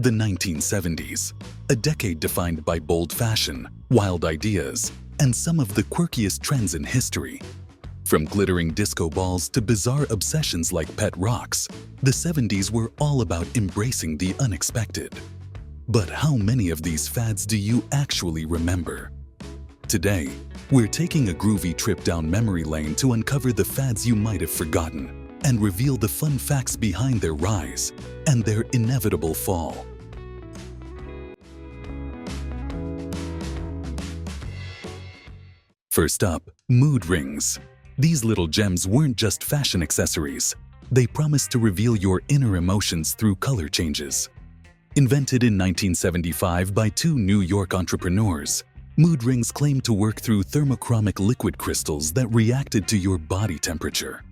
The 1970s, a decade defined by bold fashion, wild ideas, and some of the quirkiest trends in history. From glittering disco balls to bizarre obsessions like pet rocks, the 70s were all about embracing the unexpected. But how many of these fads do you actually remember? Today, we're taking a groovy trip down memory lane to uncover the fads you might have forgotten and reveal the fun facts behind their rise and their inevitable fall. First up, mood rings. These little gems weren't just fashion accessories. They promised to reveal your inner emotions through color changes. Invented in 1975 by two New York entrepreneurs, mood rings claimed to work through thermochromic liquid crystals that reacted to your body temperature.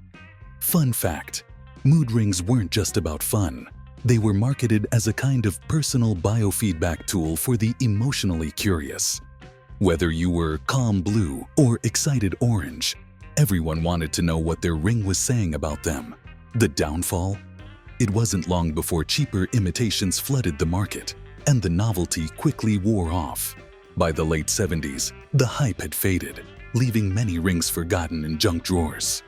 Fun fact: mood rings weren't just about fun. They were marketed as a kind of personal biofeedback tool for the emotionally curious. Whether you were calm blue or excited orange, everyone wanted to know what their ring was saying about them. The downfall? It wasn't long before cheaper imitations flooded the market, and the novelty quickly wore off. By the late 70s, the hype had faded, leaving many rings forgotten in junk drawers.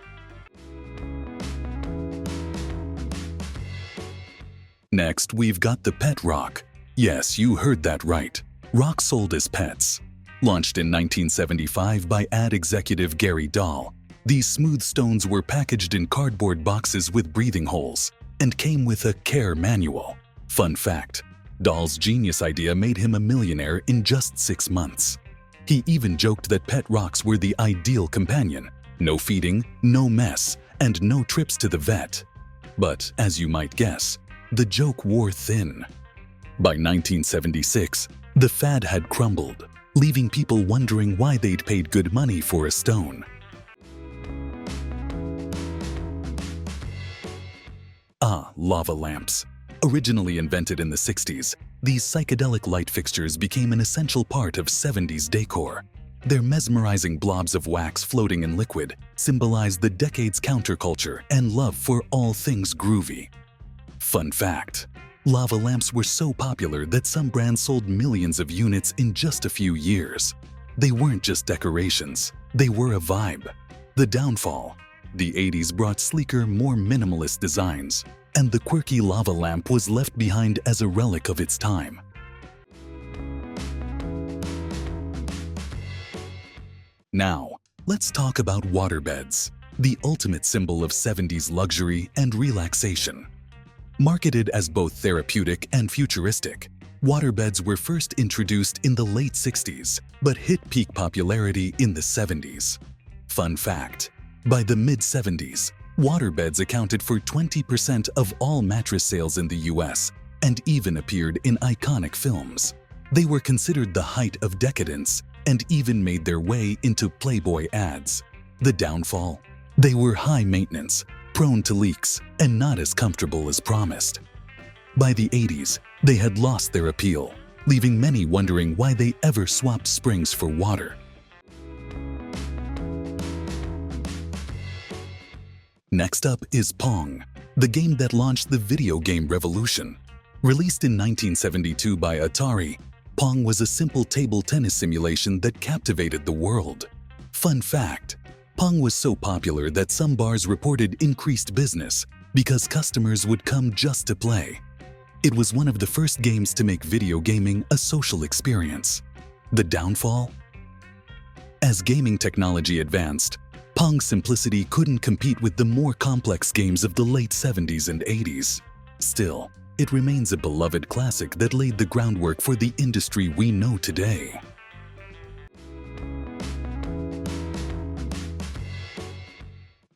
Next, we've got the pet rock. Yes, you heard that right. Rocks sold as pets. Launched in 1975 by ad executive Gary Dahl, these smooth stones were packaged in cardboard boxes with breathing holes and came with a care manual. Fun fact: Dahl's genius idea made him a millionaire in just 6 months. He even joked that pet rocks were the ideal companion. No feeding, no mess, and no trips to the vet. But as you might guess, the joke wore thin. By 1976, the fad had crumbled, leaving people wondering why they'd paid good money for a stone. Lava lamps. Originally invented in the 60s, these psychedelic light fixtures became an essential part of 70s decor. Their mesmerizing blobs of wax floating in liquid symbolize the decade's counterculture and love for all things groovy. Fun fact: lava lamps were so popular that some brands sold millions of units in just a few years. They weren't just decorations, they were a vibe. The downfall: the 80s brought sleeker, more minimalist designs, and the quirky lava lamp was left behind as a relic of its time. Now, let's talk about waterbeds, the ultimate symbol of 70s luxury and relaxation. Marketed as both therapeutic and futuristic, waterbeds were first introduced in the late 60s, but hit peak popularity in the 70s. Fun fact: by the mid-70s, waterbeds accounted for 20% of all mattress sales in the US and even appeared in iconic films. They were considered the height of decadence and even made their way into Playboy ads. The downfall: they were high maintenance, prone to leaks, and not as comfortable as promised. By the 80s, they had lost their appeal, leaving many wondering why they ever swapped springs for water. Next up is Pong, the game that launched the video game revolution. Released in 1972 by Atari, Pong was a simple table tennis simulation that captivated the world. Fun fact: Pong was so popular that some bars reported increased business because customers would come just to play. It was one of the first games to make video gaming a social experience. The downfall? As gaming technology advanced, Pong's simplicity couldn't compete with the more complex games of the late 70s and 80s. Still, it remains a beloved classic that laid the groundwork for the industry we know today.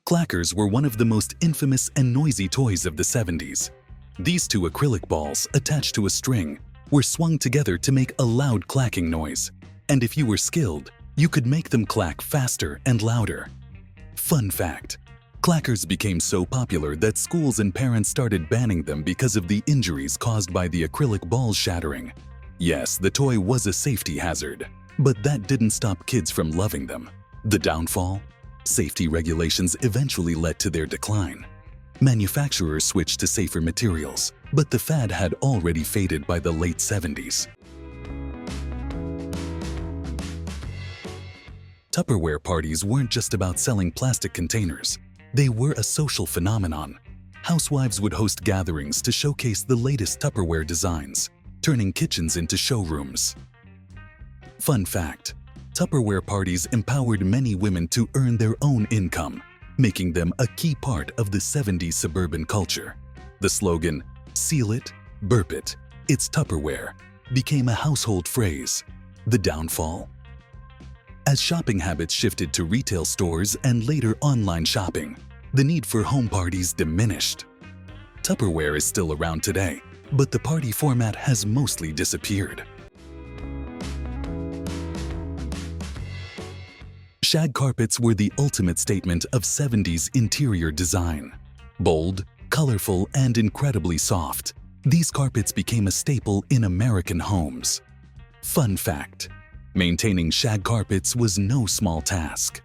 Clackers were one of the most infamous and noisy toys of the 70s. These two acrylic balls, attached to a string, were swung together to make a loud clacking noise, and if you were skilled, you could make them clack faster and louder. Fun fact: clackers became so popular that schools and parents started banning them because of the injuries caused by the acrylic balls shattering. Yes, the toy was a safety hazard, but that didn't stop kids from loving them. The downfall? Safety regulations eventually led to their decline. Manufacturers switched to safer materials, but the fad had already faded by the late 70s. Tupperware parties weren't just about selling plastic containers. They were a social phenomenon. Housewives would host gatherings to showcase the latest Tupperware designs, turning kitchens into showrooms. Fun fact: Tupperware parties empowered many women to earn their own income, making them a key part of the 70s suburban culture. The slogan, "Seal it, burp it, it's Tupperware," became a household phrase. The downfall? As shopping habits shifted to retail stores and later online shopping, the need for home parties diminished. Tupperware is still around today, but the party format has mostly disappeared. Shag carpets were the ultimate statement of 70s interior design. Bold, colorful, and incredibly soft, these carpets became a staple in American homes. Fun fact: maintaining shag carpets was no small task.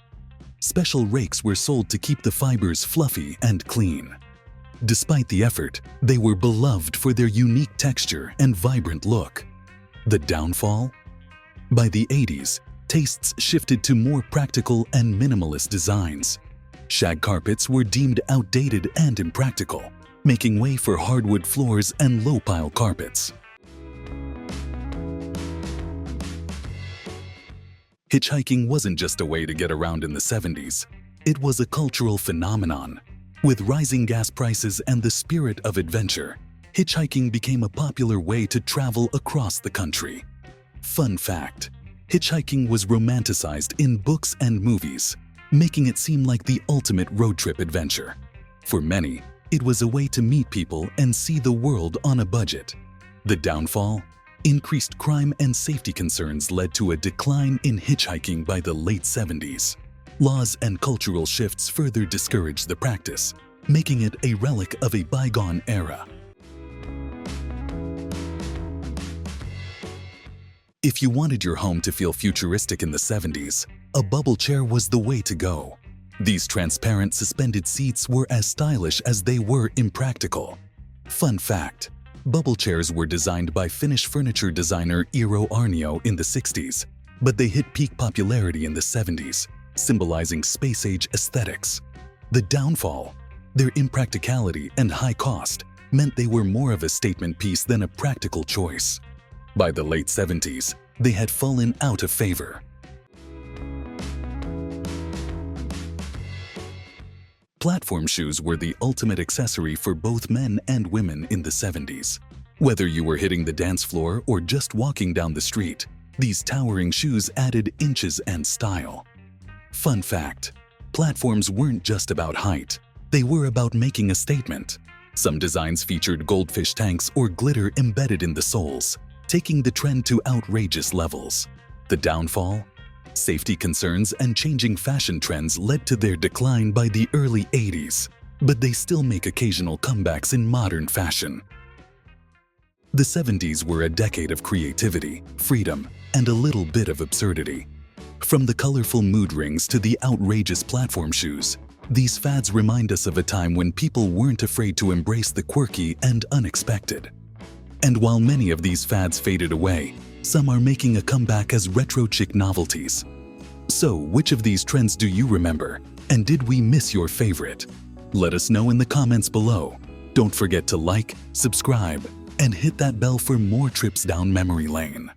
Special rakes were sold to keep the fibers fluffy and clean. Despite the effort, they were beloved for their unique texture and vibrant look. The downfall? By the 80s, tastes shifted to more practical and minimalist designs. Shag carpets were deemed outdated and impractical, making way for hardwood floors and low-pile carpets. Hitchhiking wasn't just a way to get around in the 70s. It was a cultural phenomenon. With rising gas prices and the spirit of adventure, hitchhiking became a popular way to travel across the country. Fun fact: hitchhiking was romanticized in books and movies, making it seem like the ultimate road trip adventure. For many, it was a way to meet people and see the world on a budget. The downfall? Increased crime and safety concerns led to a decline in hitchhiking by the late 70s. Laws and cultural shifts further discouraged the practice, making it a relic of a bygone era. If you wanted your home to feel futuristic in the 70s, a bubble chair was the way to go. These transparent suspended seats were as stylish as they were impractical. Fun fact: bubble chairs were designed by Finnish furniture designer Eero Aarnio in the 60s, but they hit peak popularity in the 70s, symbolizing space-age aesthetics. The downfall? Their impracticality and high cost meant they were more of a statement piece than a practical choice. By the late 70s, they had fallen out of favor. Platform shoes were the ultimate accessory for both men and women in the 70s. Whether you were hitting the dance floor or just walking down the street, these towering shoes added inches and style. Fun fact: platforms weren't just about height, they were about making a statement. Some designs featured goldfish tanks or glitter embedded in the soles, taking the trend to outrageous levels. The downfall? Safety concerns and changing fashion trends led to their decline by the early 80s, but they still make occasional comebacks in modern fashion. The 70s were a decade of creativity, freedom, and a little bit of absurdity. From the colorful mood rings to the outrageous platform shoes, these fads remind us of a time when people weren't afraid to embrace the quirky and unexpected. And while many of these fads faded away, some are making a comeback as retro chic novelties. So, which of these trends do you remember? And did we miss your favorite? Let us know in the comments below. Don't forget to like, subscribe, and hit that bell for more trips down memory lane.